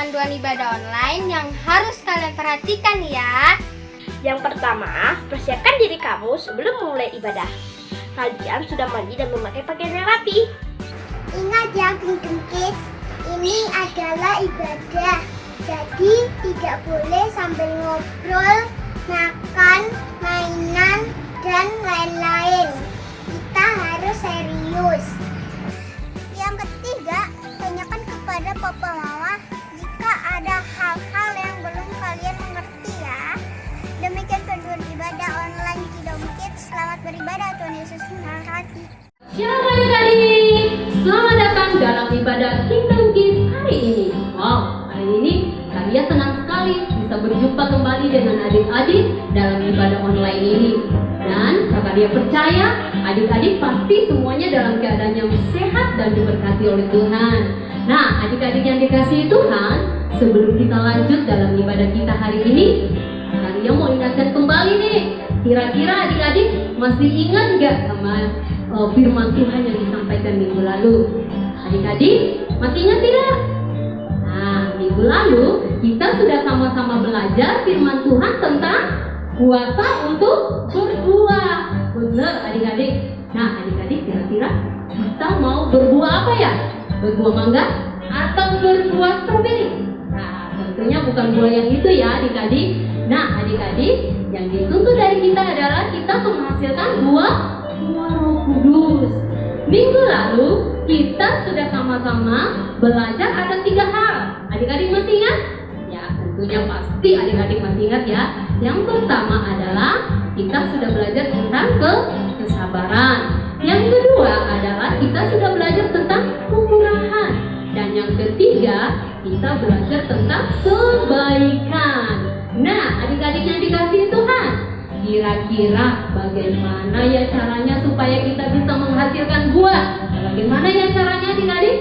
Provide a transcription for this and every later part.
panduan ibadah online yang harus kalian perhatikan ya. Yang pertama, persiapkan diri kamu sebelum mulai ibadah. Kalian sudah mandi dan memakai pakaian yang rapi. Ingat ya Kingdom Kids, ini adalah ibadah. Jadi tidak boleh sambil ngobrol, makan, mainan, dan lain-lain. Kita harus serius. Yang ketiga, tanyakan kepada Papa Mama jika ada hal-hal yang belum kalian mengerti ya. Demikian panduan ibadah online Kingdom Kids. Selamat beribadah, Tuhan Yesus memberkati. Shalom adik-adik, selamat datang dalam ibadah Kingdom Kids hari ini. Wow, hari ini Kakaria senang sekali bisa berjumpa kembali dengan adik-adik dalam ibadah online ini. Dan Kakaria percaya adik-adik pasti semuanya dalam keadaan yang sehat dan diberkati oleh Tuhan. Nah, adik-adik yang dikasihi Tuhan, sebelum kita lanjut dalam ibadah kita hari ini, Kakaria mau ingatkan kembali nih, kira-kira adik-adik masih ingat nggak sama firman Tuhan yang disampaikan minggu lalu? Adik-adik masih ingat tidak? Nah, minggu lalu kita sudah sama-sama belajar firman Tuhan tentang kuasa untuk berbuah. Benar adik-adik? Nah, adik-adik kira-kira kita mau berbuah apa ya? Berbuah mangga atau berbuah stroberi? Nah, tentunya bukan buah yang itu ya adik-adik. Nah, adik-adik, yang dituntut dari kita adalah kita menghasilkan buah Roh Kudus. Minggu lalu kita sudah sama-sama belajar ada 3 hal. Adik-adik masih ingat? Ya, tentunya pasti adik-adik masih ingat ya. Yang pertama adalah kita sudah belajar tentang kesabaran. Yang kedua adalah kita sudah belajar tentang kemurahan. Dan yang ketiga kita belajar tentang kebaikan. Nah, adik-adik yang dikasihi Tuhan, kira-kira bagaimana ya caranya supaya kita bisa menghasilkan buah? Bagaimana ya caranya adik-adik?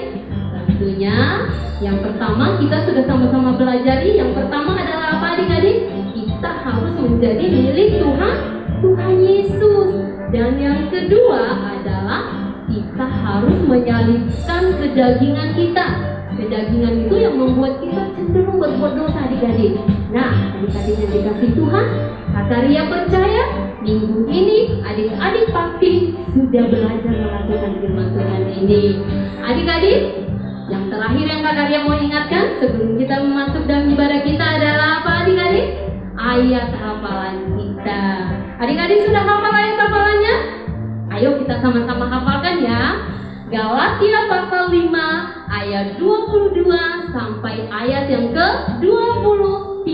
Tentunya yang pertama kita sudah sama-sama belajari. Yang pertama adalah apa adik-adik? Kita harus menjadi milik Tuhan Yesus. Dan yang kedua adalah kita harus menyalibkan kedagingan kita. Kedagingan itu yang membuat kita cenderung berbuat dosa adik-adik. Nah, adik-adik yang dikasih Tuhan, Kakaria percaya minggu ini adik-adik pasti sudah belajar melakukan firman Tuhan ini. Adik-adik, yang terakhir yang Kakaria mau ingatkan sebelum kita masuk dalam ibadah kita adalah apa adik-adik? Ayat hafalan kita. Adik-adik sudah hafal ayat hafalannya? Ayo kita sama-sama hafalkan ya. Galatia pasal 5 ayat 22 sampai ayat yang ke-23.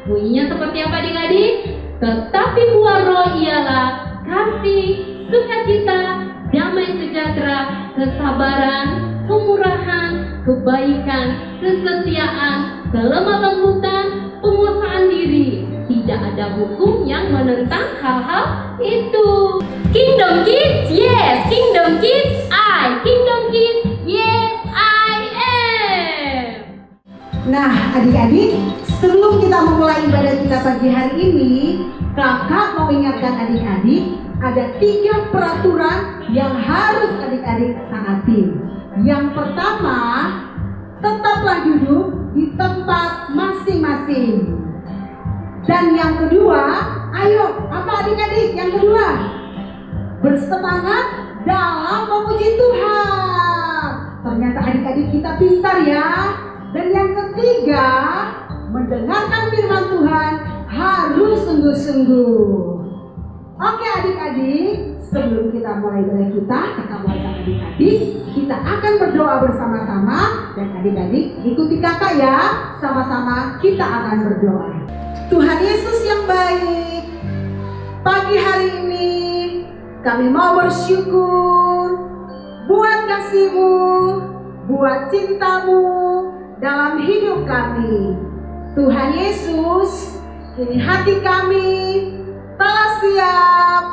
Bunyinya seperti apa adik-adik? Tetapi buah roh ialah kasih, sukacita, damai sejahtera, kesabaran, kemurahan, kebaikan, kesetiaan, kelemah lembutan, penguasaan diri. Tidak ada hukum yang menentang hal-hal itu. Kingdom Kids, yes. Kingdom Kids, I. Kingdom Kids, yes, I am. Nah, adik-adik, sebelum kita memulai ibadah kita pagi hari ini, kakak mau ingatkan adik-adik, ada 3 peraturan yang harus adik-adik taati. Yang pertama, tetaplah duduk di tempat masing-masing. Dan yang kedua, ayo, apa adik-adik? Yang kedua, bersemangat dalam memuji Tuhan. Ternyata adik-adik kita pintar ya. Dan yang ketiga, mendengarkan firman Tuhan harus sungguh-sungguh. Oke adik-adik, sebelum kita mulai ibadah kita, kakak mau ajak adik-adik, kita akan berdoa bersama-sama. Dan adik-adik ikuti kakak ya, sama-sama kita akan berdoa. Tuhan Yesus yang baik, pagi hari ini kami mau bersyukur buat kasih-Mu, buat cinta-Mu dalam hidup kami. Tuhan Yesus, kini hati kami telah siap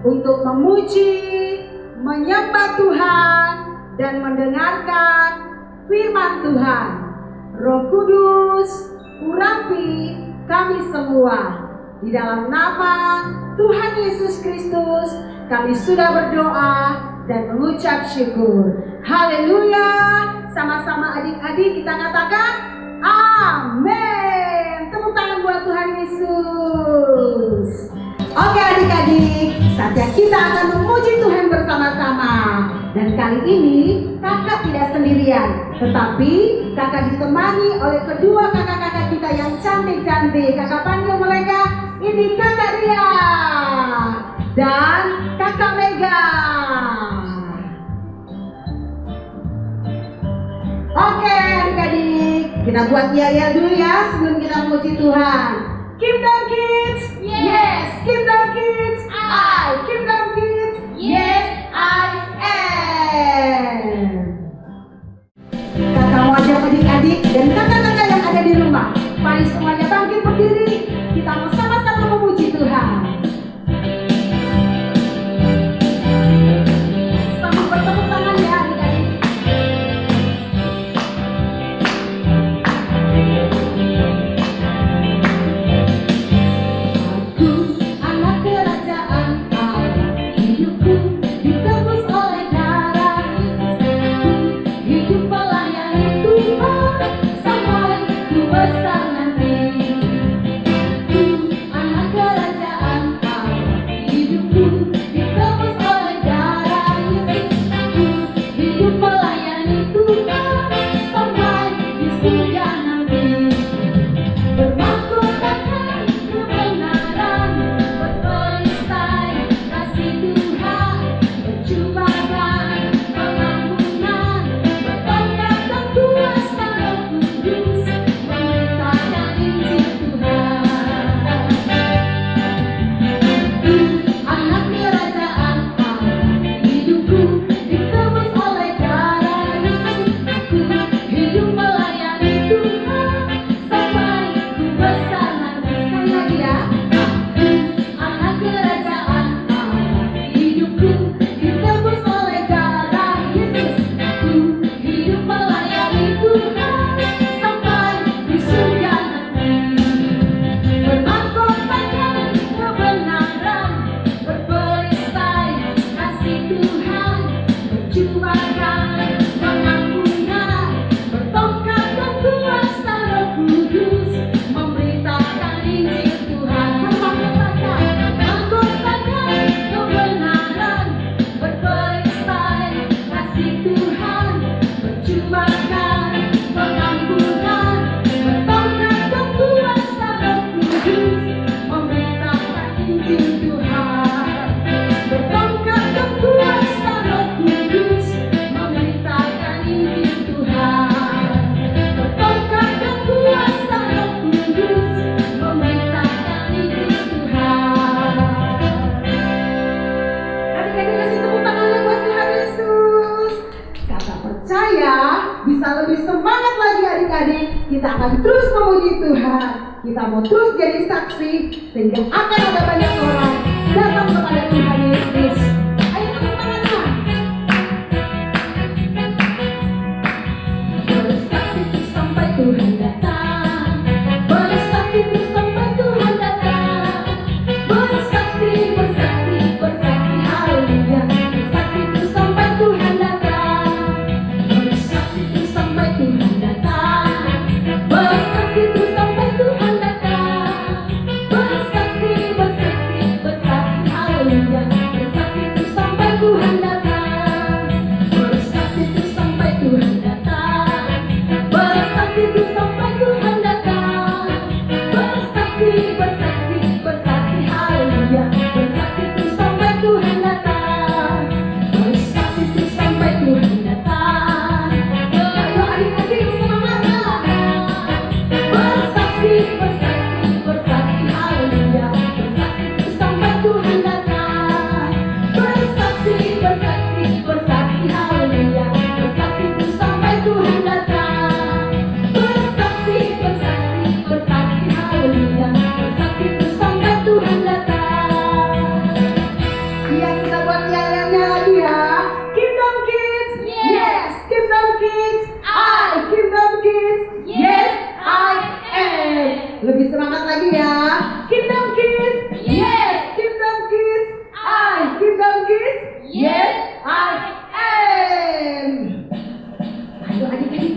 untuk memuji, menyembah Tuhan, dan mendengarkan firman Tuhan. Roh Kudus, urapi kami semua. Di dalam nama Tuhan Yesus Kristus, kami sudah berdoa dan mengucap syukur. Haleluya. Sama-sama adik-adik kita katakan Amin. Tepuk tangan buat Tuhan Yesus. Oke adik-adik, saatnya kita akan memuji Tuhan bersama-sama. Dan kali ini kakak tidak sendirian, tetapi kakak ditemani oleh kedua kakak-kakak kita yang cantik-cantik. Kakak panggil mereka, ini kakak Ria dan kakak Mega. Oke adik-adik, kita buat yel-yel dulu ya sebelum kita memuji Tuhan. Kingdom Kids, yes. Kingdom Kids, I. Kingdom Kids, yes, I am. Kakak mau ajak adik-adik dan kakak-kakak yang ada di rumah, mari semuanya bangkit berdiri. Kita mau sama-sama memuji Tuhan. Sama bertepuk tangan ya adik-adik. Kita akan terus memuji Tuhan. Kita mau terus jadi saksi sehingga akan ada banyak orang datang kepada Tuhan Yesus. Ayo tepuk tangannya. Bersaksi terus sampai Tuhan datang. Bersaksi terus sampai Tuhan datang. Bersaksi, bersaksi, bersaksi, haleluya. Bersaksi terus sampai Tuhan datang. Bersaksi terus sampai Tuhan datang. Bersaksi terus sampai Tuhan datang. Bersaksi, bersaksi, bersaksi, haleluya. Bersaksi terus sampai Tuhan datang. Bersaksi terus sampai Tuhan datang. Bersaksi terus sampai Tuhan datang. Bersaksi, bersaksi, bersaksi, haleluya. Bersaksi terus sampai Tuhan datang. Bersaksi terus sampai Tuhan datang. Ayo adik-adik semangat. Bersaksi, bersaksi, bersaksi, haleluya. Bersaksi terus sampai Tuhan datang. Bersaksi, bersaksi, bersaksi, haleluya. Bersaksi terus sampai Tuhan datang. Bersaksi, bersaksi, bersaksi, haleluya. Bersaksi terus sampai Tuhan datang. Iya, kita buat yel-yelnya lagi ya. Kingdom Kids, yes. Kingdom Kids, I. Kingdom Kids, yes, I am. Lebih semangat lagi ya. Kingdom Kids, yes. Kingdom Kids, I. Kingdom Kids, yes, I am. Ayo adik-adik.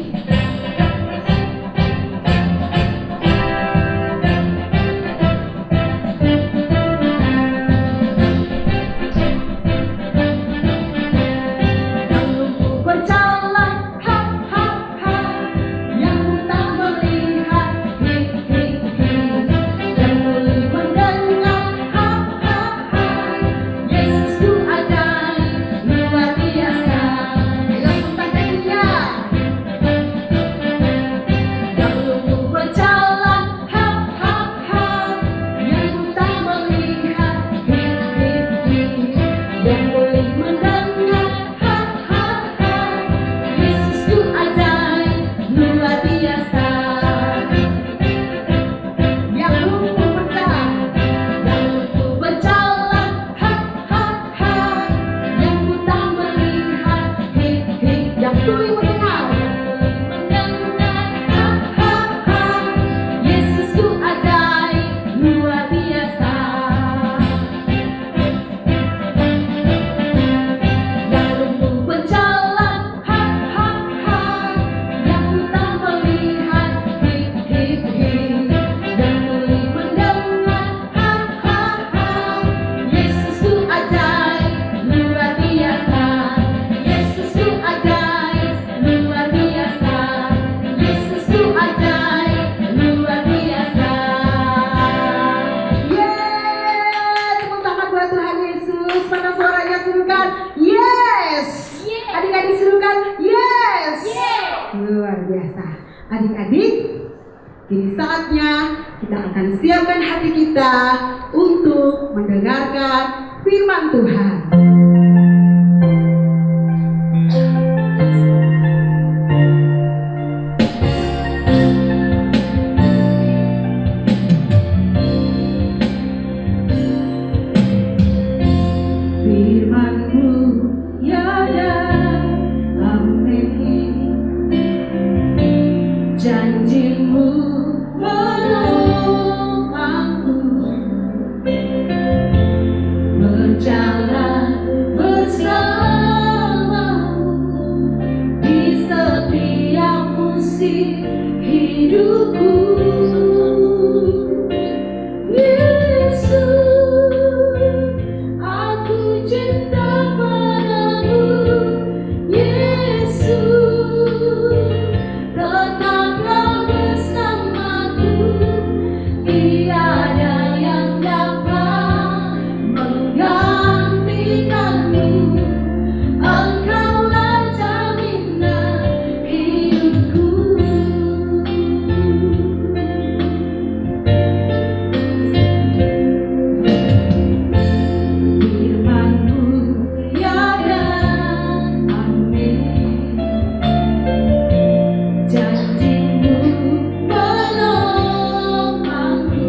Adik-adik, kini saatnya kita akan siapkan hati kita untuk mendengarkan firman Tuhan. Firman-Mu ya dan amin, janji-Mu menolong aku berjalan bersamamu di setiap musim hidupku. Yesus, aku cinta padamu. Yesus, tetaplah bersamaku. Tiada yang dapat menggantikanmu. Engkaulah jaminan hidupku. Firman-Mu ya dan amin, janji-Mu menolong aku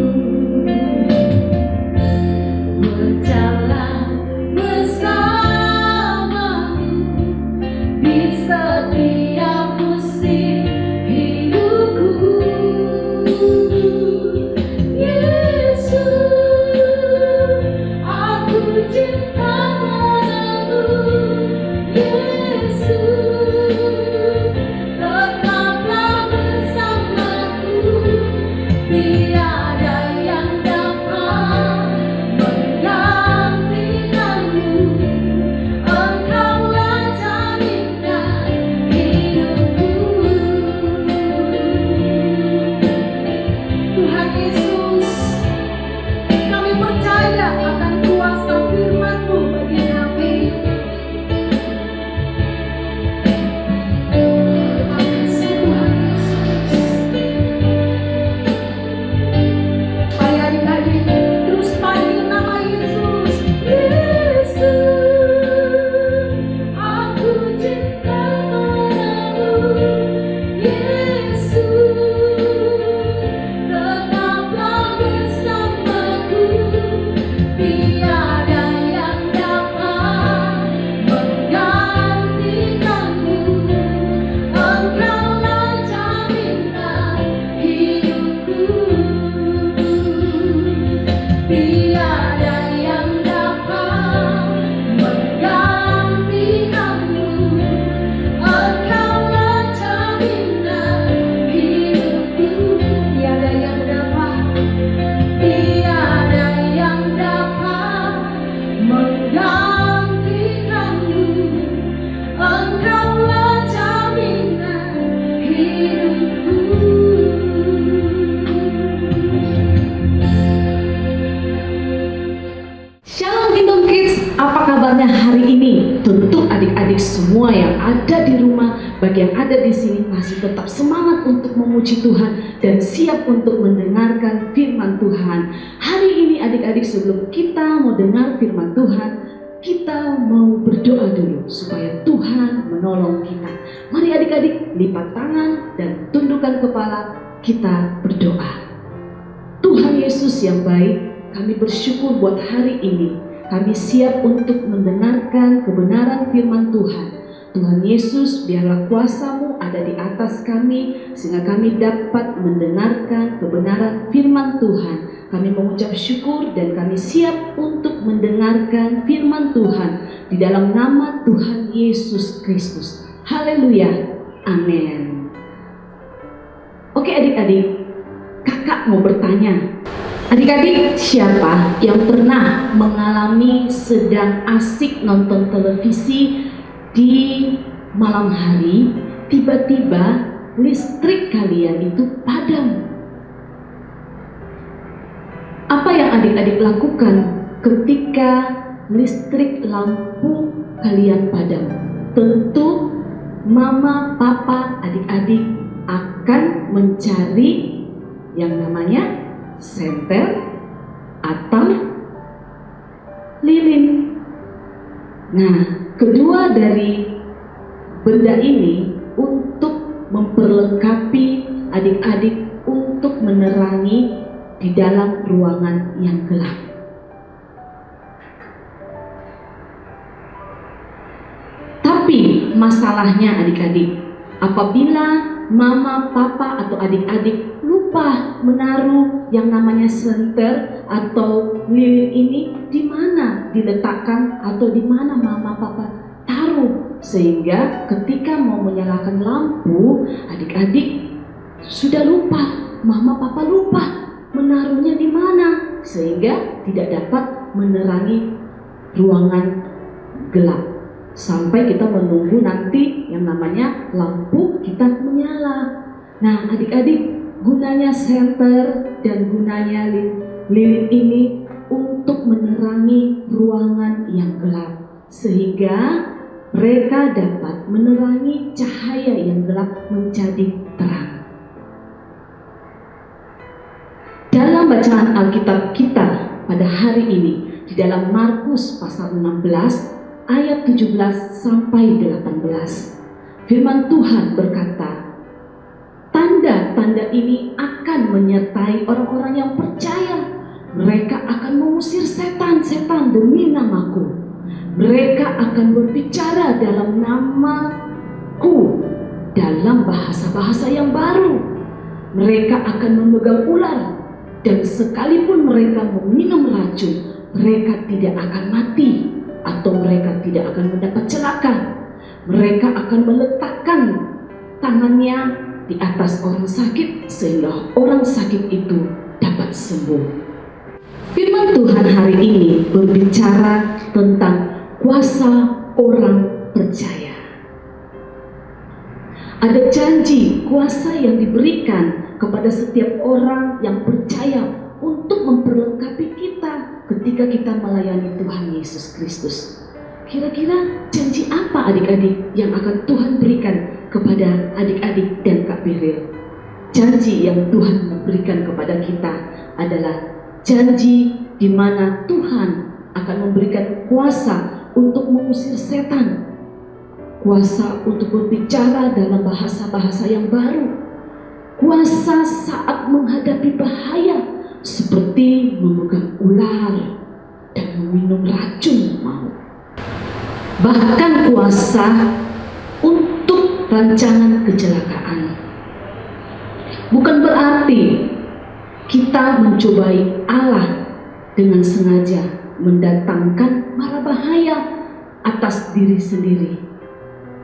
berjalan bersamamu di setiap musim hidupku. Yesus, aku cinta padamu. Yesus, tetaplah bersamaku. Tiada yang dapat menggantikanmu. Engkaulah jaminan hidupku. Tuhan Yesus, kami percaya akan kuasa firman-Mu bagi kami. Terima kasih Tuhan Yesus. Mari adik-adik terus panggil nama Yesus. Yesus, aku cinta padamu. Yesus, tetaplah bersamaku. Tiada yang dapat menggantikanmu. Engkaulah jaminan hidupku. Tiada yang dapat menggantikanmu. Engkaulah jaminan hidupku. Tiada yang dapat menggantikanmu. Engkaulah jaminan hidupku. Shalom Kingdom Kids, apa kabarnya hari ini? Tentu adik-adik semua yang ada di rumah, bagi yang ada di sini masih tetap semangat untuk memuji Tuhan dan siap untuk mendengarkan firman Tuhan. Hari ini adik-adik, sebelum kita mau dengar firman Tuhan, kita mau berdoa dulu supaya Tuhan menolong kita. Mari adik-adik lipat tangan dan tundukkan kepala, kita berdoa. Tuhan Yesus yang baik, kami bersyukur buat hari ini. Kami siap untuk mendengarkan kebenaran firman Tuhan. Tuhan Yesus, biarlah kuasa-Mu ada di atas kami, sehingga kami dapat mendengarkan kebenaran firman Tuhan. Kami mengucap syukur dan kami siap untuk mendengarkan firman Tuhan di dalam nama Tuhan Yesus Kristus. Haleluya, amin. Oke adik-adik, kakak mau bertanya. Adik-adik, siapa yang pernah mengalami sedang asik nonton televisi di malam hari, tiba-tiba listrik kalian itu padam? Apa yang adik-adik lakukan ketika listrik lampu kalian padam? Tentu mama, papa, adik-adik akan akan mencari yang namanya senter atau lilin. Nah, kedua dari benda ini untuk memperlengkapi adik-adik untuk menerangi di dalam ruangan yang gelap. Tapi masalahnya adik-adik, apabila mama, papa, atau adik-adik lupa menaruh yang namanya senter atau lilin ini di mana diletakkan atau di mana mama, papa taruh, sehingga ketika mau menyalakan lampu, adik-adik sudah lupa, mama, papa lupa menaruhnya di mana, sehingga tidak dapat menerangi ruangan gelap. Sampai kita menunggu nanti yang namanya lampu kita menyala. Nah, adik-adik, gunanya senter dan gunanya lilin ini untuk menerangi ruangan yang gelap, sehingga mereka dapat menerangi cahaya yang gelap menjadi terang. Dalam bacaan Alkitab kita pada hari ini di dalam Markus pasal 16 ayat 17 sampai 18. Firman Tuhan berkata, tanda-tanda ini akan menyertai orang-orang yang percaya. Mereka akan mengusir setan-setan demi namaku. Mereka akan berbicara dalam namaku dalam bahasa-bahasa yang baru. Mereka akan memegang ular, dan sekalipun mereka meminum racun, mereka tidak akan mati atau mereka tidak akan mendapat celaka. Mereka akan meletakkan tangannya di atas orang sakit sehingga orang sakit itu dapat sembuh. Firman Tuhan hari ini berbicara tentang kuasa orang percaya. Ada janji kuasa yang diberikan kepada setiap orang yang percaya untuk memperlengkapi kita ketika kita melayani Tuhan Yesus Kristus. Kira-kira janji apa adik-adik yang akan Tuhan berikan kepada adik-adik dan Kak Biril? Janji yang Tuhan memberikan kepada kita adalah janji di mana Tuhan akan memberikan kuasa untuk mengusir setan, kuasa untuk berbicara dalam bahasa-bahasa yang baru, kuasa saat menghadapi bahaya seperti memegang ular dan meminum racun maut. Bahkan kuasa untuk rancangan kecelakaan. Bukan berarti kita mencobai Allah dengan sengaja mendatangkan mara bahaya atas diri sendiri.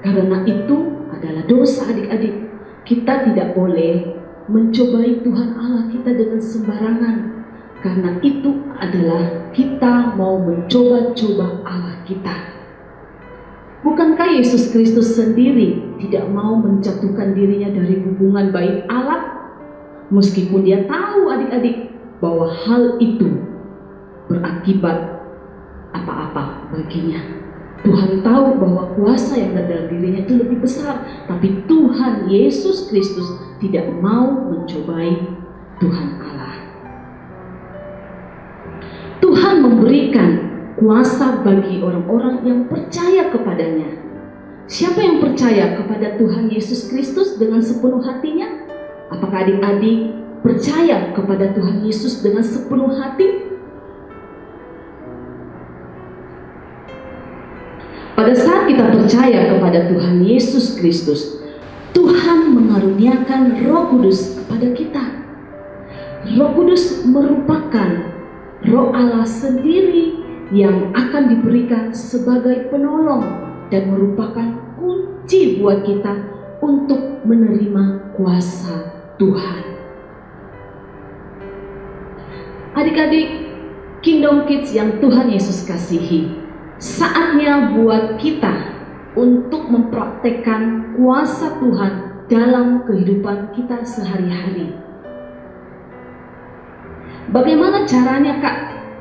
Karena itu adalah dosa adik-adik. Kita tidak boleh mencobai Tuhan Allah kita dengan sembarangan, karena itu adalah kita mau mencoba-coba Allah kita. Bukankah Yesus Kristus sendiri tidak mau menjatuhkan dirinya dari hubungan baik Allah, meskipun dia tahu adik-adik bahwa hal itu berakibat apa-apa baginya. Tuhan tahu bahwa kuasa yang ada dalam dirinya itu lebih besar, tapi Tuhan Yesus Kristus tidak mau mencobai Tuhan Allah. Tuhan memberikan kuasa bagi orang-orang yang percaya kepadanya. Siapa yang percaya kepada Tuhan Yesus Kristus dengan sepenuh hatinya? Apakah adik-adik percaya kepada Tuhan Yesus dengan sepenuh hati? Pada saat kita percaya kepada Tuhan Yesus Kristus, Tuhan mengaruniakan Roh Kudus kepada kita. Roh Kudus merupakan Roh Allah sendiri yang akan diberikan sebagai penolong dan merupakan kunci buat kita untuk menerima kuasa Tuhan. Adik-adik Kingdom Kids yang Tuhan Yesus kasihi, saatnya buat kita untuk mempraktekkan kuasa Tuhan dalam kehidupan kita sehari-hari. Bagaimana caranya, Kak,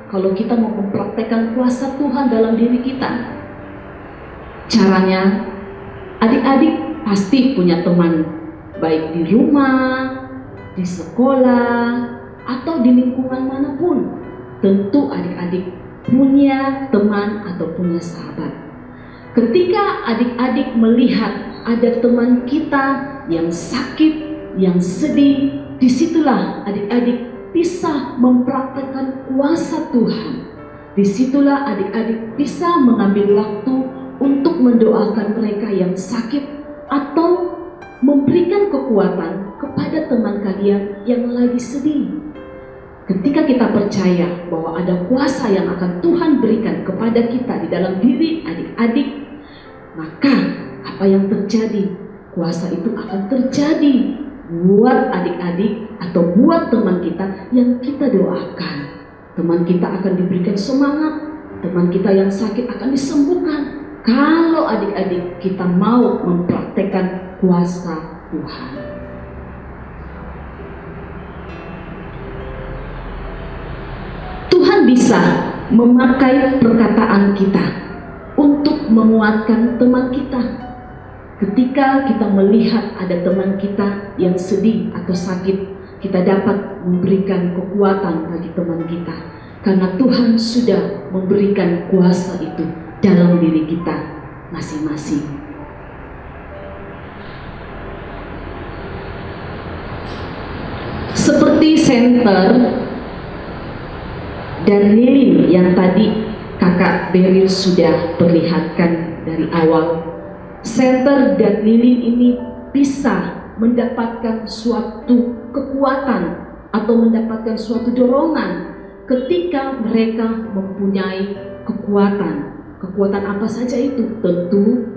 kalau kita mau mempraktekkan kuasa Tuhan dalam diri kita? Caranya, adik-adik pasti punya teman baik di rumah, di sekolah, atau di lingkungan manapun. Tentu adik-adik punya teman atau punya sahabat. Ketika adik-adik melihat ada teman kita yang sakit, yang sedih, disitulah adik-adik bisa mempraktekkan kuasa Tuhan. Disitulah adik-adik bisa mengambil waktu untuk mendoakan mereka yang sakit atau memberikan kekuatan kepada teman kalian yang lagi sedih. Ketika kita percaya bahwa ada kuasa yang akan Tuhan berikan kepada kita di dalam diri adik-adik, maka apa yang terjadi, kuasa itu akan terjadi buat adik-adik atau buat teman kita yang kita doakan. Teman kita akan diberikan semangat, teman kita yang sakit akan disembuhkan. Kalau adik-adik kita mau mempraktekkan kuasa Tuhan. Tuhan bisa memakai perkataan kita untuk menguatkan teman kita. Ketika kita melihat ada teman kita yang sedih atau sakit, kita dapat memberikan kekuatan bagi teman kita. Karena Tuhan sudah memberikan kuasa itu dalam diri kita masing-masing. Seperti senter dan lilin yang tadi kakak Beryl sudah perlihatkan dari awal. Senter dan lilin ini bisa mendapatkan suatu kekuatan atau mendapatkan suatu dorongan ketika mereka mempunyai kekuatan. Kekuatan apa saja itu? Tentu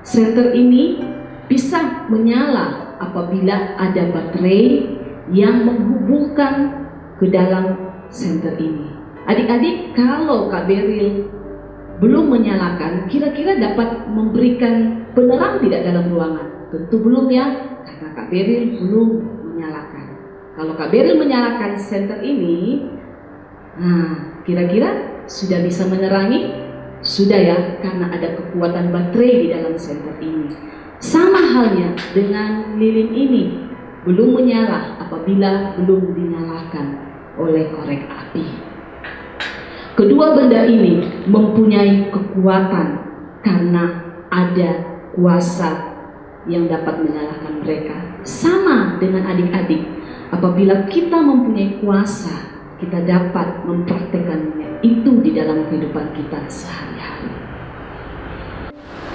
senter ini bisa menyala apabila ada baterai yang menghubungkan ke dalam senter ini. Adik-adik, kalau Kak Beryl belum menyalakan, kira-kira dapat memberikan penerang tidak dalam ruangan? Tentu belum ya, karena Kak Beryl belum menyalakan. Kalau Kak Beryl menyalakan senter ini, kira-kira sudah bisa menerangi? Sudah ya, karena ada kekuatan baterai di dalam senter ini. Sama halnya dengan lilin ini, belum menyala apabila belum dinyalakan oleh korek api. Kedua benda ini mempunyai kekuatan karena ada kuasa yang dapat menyalakan mereka. Sama dengan adik-adik, apabila kita mempunyai kuasa, kita dapat mempraktekannya itu di dalam kehidupan kita sehari-hari.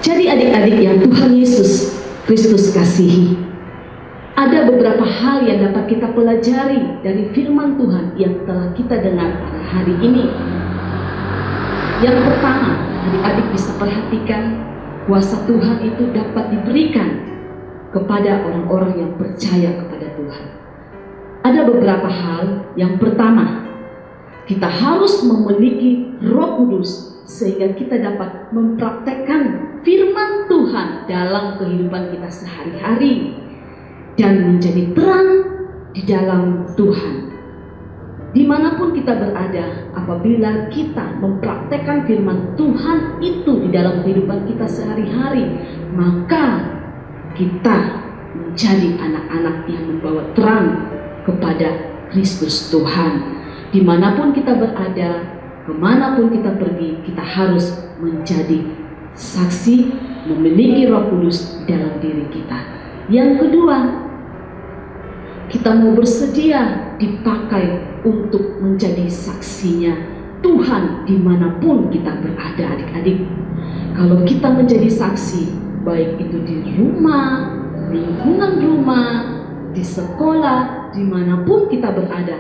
Jadi adik-adik yang Tuhan Yesus Kristus kasihi, ada beberapa hal yang dapat kita pelajari dari firman Tuhan yang telah kita dengar pada hari ini. Yang pertama, adik-adik bisa perhatikan kuasa Tuhan itu dapat diberikan kepada orang-orang yang percaya kepada Tuhan. Ada beberapa hal. Yang pertama, kita harus memiliki Roh Kudus sehingga kita dapat mempraktekkan firman Tuhan dalam kehidupan kita sehari-hari dan menjadi terang di dalam Tuhan. Dimanapun kita berada, apabila kita mempraktekkan firman Tuhan itu di dalam kehidupan kita sehari-hari, maka kita menjadi anak-anak yang membawa terang kepada Kristus Tuhan. Dimanapun kita berada, kemanapun kita pergi, kita harus menjadi saksi, memiliki Roh Kudus dalam diri kita. Yang kedua, kita mau bersedia dipakai untuk menjadi saksinya Tuhan dimanapun kita berada, adik-adik. Kalau kita menjadi saksi, baik itu di rumah, lingkungan rumah, di sekolah, dimanapun kita berada,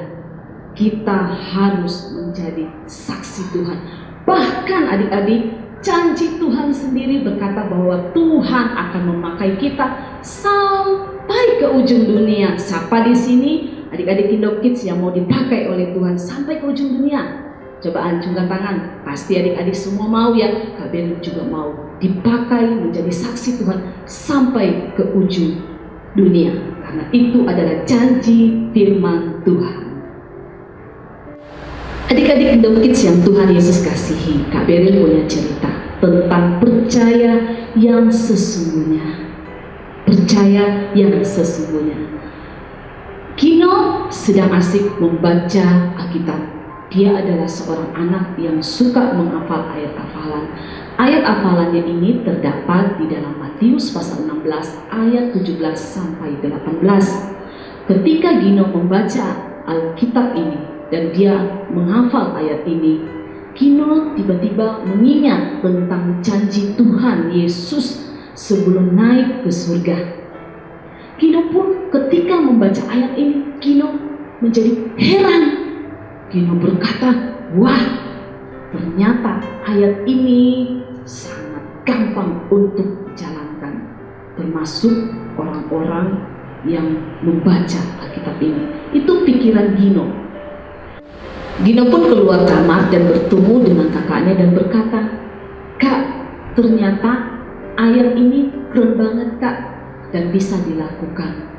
kita harus menjadi saksi Tuhan. Bahkan adik-adik, janji Tuhan sendiri berkata bahwa Tuhan akan memakai kita sampai ke ujung dunia. Siapa di sini adik-adik Kingdom Kids yang mau dipakai oleh Tuhan sampai ke ujung dunia? Coba acungkan tangan. Pasti adik-adik semua mau ya. Kak Beryl juga mau dipakai menjadi saksi Tuhan sampai ke ujung dunia. Karena itu adalah janji firman Tuhan. Adik-adik Kingdom Kids yang Tuhan Yesus kasihi, Kak Beryl punya cerita tentang percaya yang sesungguhnya. percaya yang sesungguhnya. Gino sedang asik membaca Alkitab. Dia adalah seorang anak yang suka menghafal ayat-hafalan. Ayat hafalannya ini terdapat di dalam Matius pasal 16 ayat 17 sampai 18. Ketika Gino membaca Alkitab ini dan dia menghafal ayat ini, Gino tiba-tiba mengingat tentang janji Tuhan Yesus sebelum naik ke surga. Gino pun ketika membaca ayat ini, Gino menjadi heran. Gino berkata, wah, ternyata ayat ini sangat gampang untuk dijalankan, termasuk orang-orang yang membaca Alkitab ini. Itu pikiran Gino. Gino pun keluar kamar dan bertemu dengan kakaknya dan berkata, "Kak, ternyata ayat ini keren banget, Kak, dan bisa dilakukan."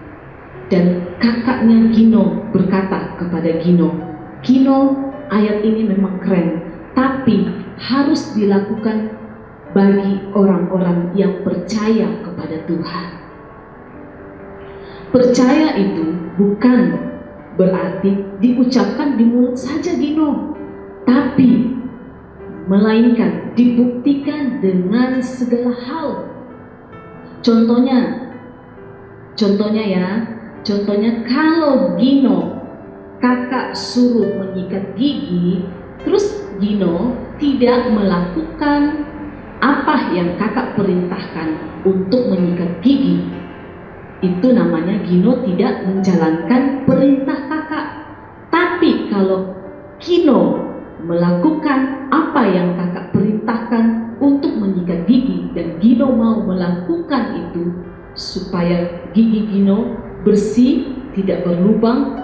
Dan kakaknya Gino berkata kepada Gino, "Gino, ayat ini memang keren, tapi harus dilakukan bagi orang-orang yang percaya kepada Tuhan." Percaya itu bukan berarti diucapkan di mulut saja, Gino, tapi melainkan dibuktikan dengan segala hal. Contohnya kalau Gino kakak suruh menyikat gigi, terus Gino tidak melakukan apa yang kakak perintahkan untuk menyikat gigi, itu namanya Gino tidak menjalankan perintah kakak. Tapi kalau Gino melakukan apa yang kakak perintahkan untuk menyikat gigi dan Gino mau melakukan itu supaya gigi Gino bersih, tidak berlubang,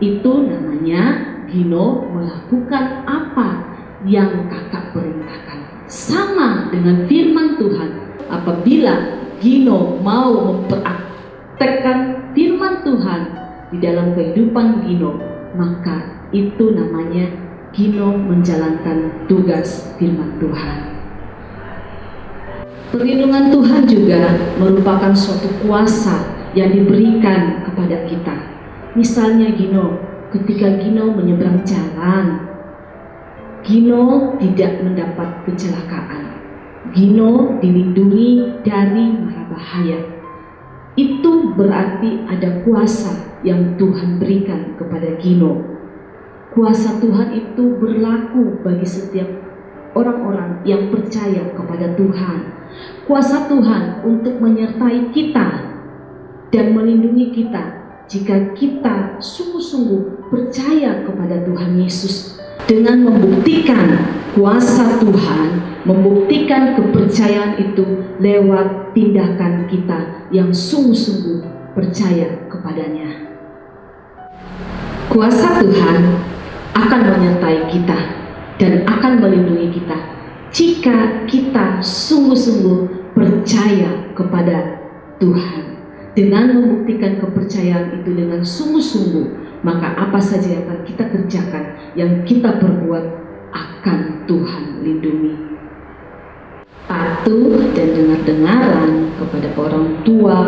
itu namanya Gino melakukan apa yang kakak perintahkan. Sama dengan firman Tuhan, apabila Gino mau mempraktekkan firman Tuhan di dalam kehidupan Gino, maka itu namanya Gino menjalankan tugas firman Tuhan. Perlindungan Tuhan juga merupakan suatu kuasa yang diberikan kepada kita. Misalnya Gino, ketika Gino menyeberang jalan, Gino tidak mendapat kecelakaan. Gino dilindungi dari mara bahaya. Itu berarti ada kuasa yang Tuhan berikan kepada Gino. Kuasa Tuhan itu berlaku bagi setiap orang-orang yang percaya kepada Tuhan. Kuasa Tuhan untuk menyertai kita dan melindungi kita jika kita sungguh-sungguh percaya kepada Tuhan Yesus. Dengan membuktikan kuasa Tuhan, membuktikan kepercayaan itu lewat tindakan kita yang sungguh-sungguh percaya kepadanya. Kuasa Tuhan akan menyertai kita dan akan melindungi kita jika kita sungguh-sungguh percaya kepada Tuhan. Dengan membuktikan kepercayaan itu dengan sungguh-sungguh, maka apa saja yang akan kita kerjakan, yang kita perbuat, akan Tuhan lindungi. Patuh dan dengar-dengaran kepada orang tua,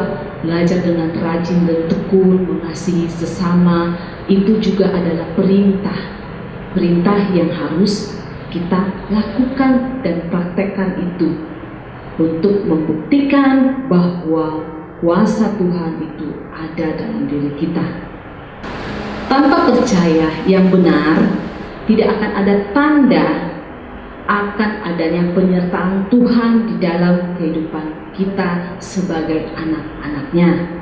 belajar dengan rajin dan tekun, mengasihi sesama, itu juga adalah perintah yang harus kita lakukan dan praktekkan itu untuk membuktikan bahwa kuasa Tuhan itu ada dalam diri kita. Tanpa percaya yang benar, tidak akan ada tanda akan adanya penyertaan Tuhan di dalam kehidupan kita sebagai anak-anaknya.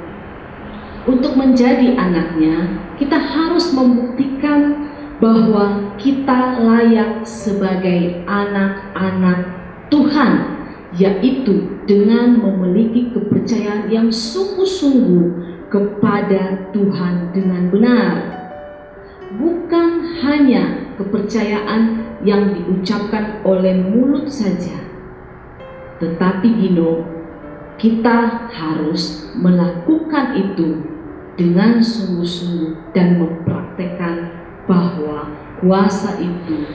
Untuk menjadi anaknya, kita harus membuktikan bahwa kita layak sebagai anak-anak Tuhan, yaitu dengan memiliki kepercayaan yang sungguh-sungguh kepada Tuhan dengan benar. Bukan hanya kepercayaan yang diucapkan oleh mulut saja, tetapi Gino, kita harus melakukan itu dengan sungguh-sungguh dan mempraktekkan bahwa kuasa itu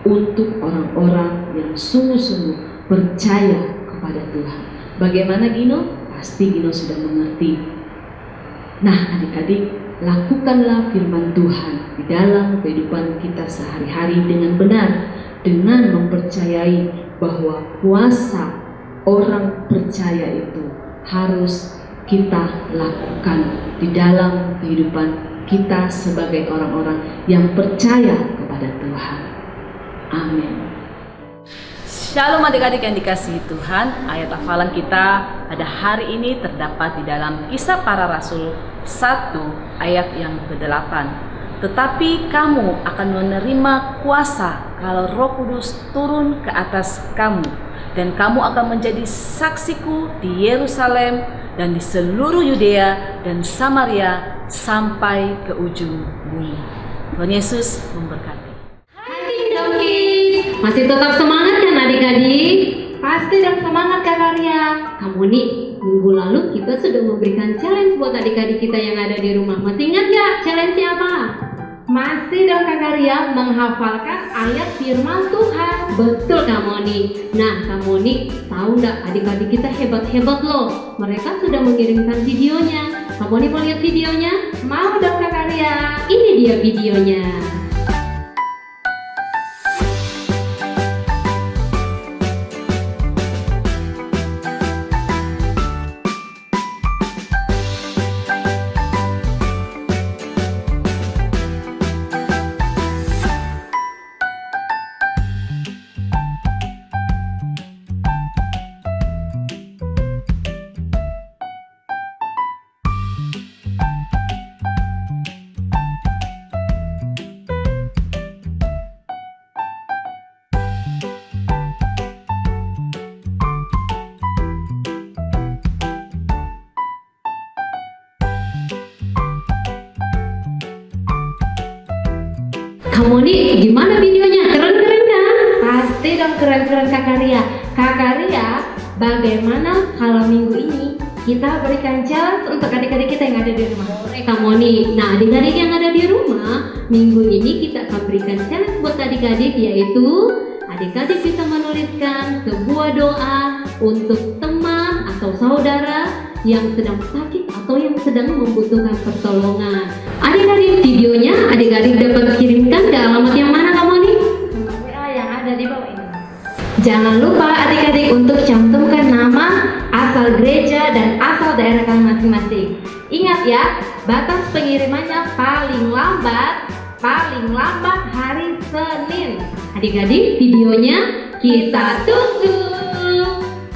untuk orang-orang yang sungguh-sungguh percaya kepada Tuhan. Bagaimana Gino? pasti Gino sudah mengerti. Nah adik-adik, lakukanlah firman Tuhan di dalam kehidupan kita sehari-hari dengan benar, dengan mempercayai bahwa kuasa orang percaya itu harus kita lakukan di dalam kehidupan kita sebagai orang-orang yang percaya kepada Tuhan. Amin. Shalom adik-adik yang dikasihi Tuhan. Ayat hafalan kita pada hari ini terdapat di dalam Kisah Para Rasul 1 ayat yang ke-8. Tetapi kamu akan menerima kuasa kalau Roh Kudus turun ke atas kamu, dan kamu akan menjadi saksiku di Yerusalem dan di seluruh Yudea dan Samaria sampai ke ujung bumi. Tuhan Yesus memberkati. Kingdom Kids, masih tetap semangat kan adik-adik? Pasti dong semangat Kak Karya. Kamu nih, minggu lalu kita sudah memberikan challenge buat adik-adik kita yang ada di rumah. Masih ingat ya challenge-nya apa? Masih dong Kak Karya, menghafalkan ayat firman Tuhan. Betul kamu nih. Nah kamu nih tahu nggak adik-adik kita hebat-hebat loh. Mereka sudah mengirimkan videonya. Kamu nih mau lihat videonya? Mau dong Kak Karya. Ini dia videonya. Kamu nih gimana videonya? Keren-keren kan? Pasti dong keren-keren Kak Karya. Kak Karya, bagaimana kalau minggu ini kita berikan challenge untuk adik-adik kita yang ada di rumah? Boleh kamu nih. Nah adik-adik yang ada di rumah, minggu ini kita akan berikan challenge buat adik-adik, yaitu adik-adik bisa menuliskan sebuah doa untuk teman atau saudara yang sedang sakit atau yang sedang membutuhkan pertolongan. Adik-adik, videonya adik-adik dapat kirimkan ke alamat yang mana kamu nih? WA yang ada di bawah ini. Jangan lupa adik-adik untuk cantumkan nama, asal gereja, dan asal daerah kalian masing-masing. Ingat ya, batas pengirimannya paling lambat hari Senin. Adik-adik, videonya kita tunggu.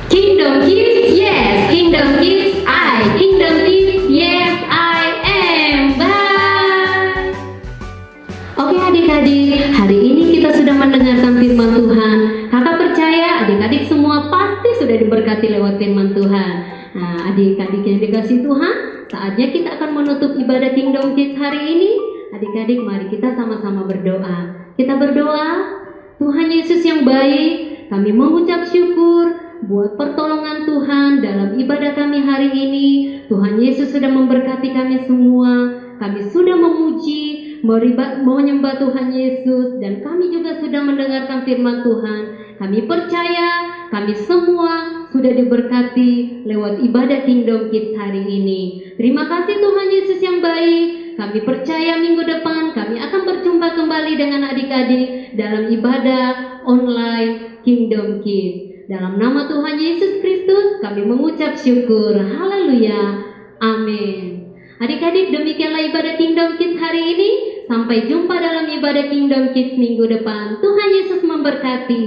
Kingdom Kids, yes. Kingdom Kids, I. Kingdom Kids, yes, I am. Bye. Oke adik-adik, hari ini kita sudah mendengarkan firman Tuhan. Kakak percaya adik-adik semua pasti sudah diberkati lewat firman Tuhan. Nah adik-adik yang dikasih Tuhan, saatnya kita akan menutup ibadah Kingdom Kids hari ini. Adik-adik mari kita sama-sama berdoa. Kita berdoa, Tuhan Yesus yang baik, kami mengucap syukur buat pertolongan Tuhan dalam ibadah kami hari ini. Tuhan Yesus sudah memberkati kami semua. Kami sudah memuji, menyembah Tuhan Yesus, dan kami juga sudah mendengarkan firman Tuhan. Kami percaya kami semua sudah diberkati lewat ibadah Kingdom Kids hari ini. Terima kasih Tuhan Yesus yang baik. Kami percaya minggu depan kami akan berjumpa kembali dengan adik-adik dalam ibadah online Kingdom Kids. Dalam nama Tuhan Yesus Kristus kami mengucap syukur. Haleluya. Amin. Adik-adik, demikianlah ibadah Kingdom Kids hari ini. Sampai jumpa dalam ibadah Kingdom Kids minggu depan. Tuhan Yesus memberkati.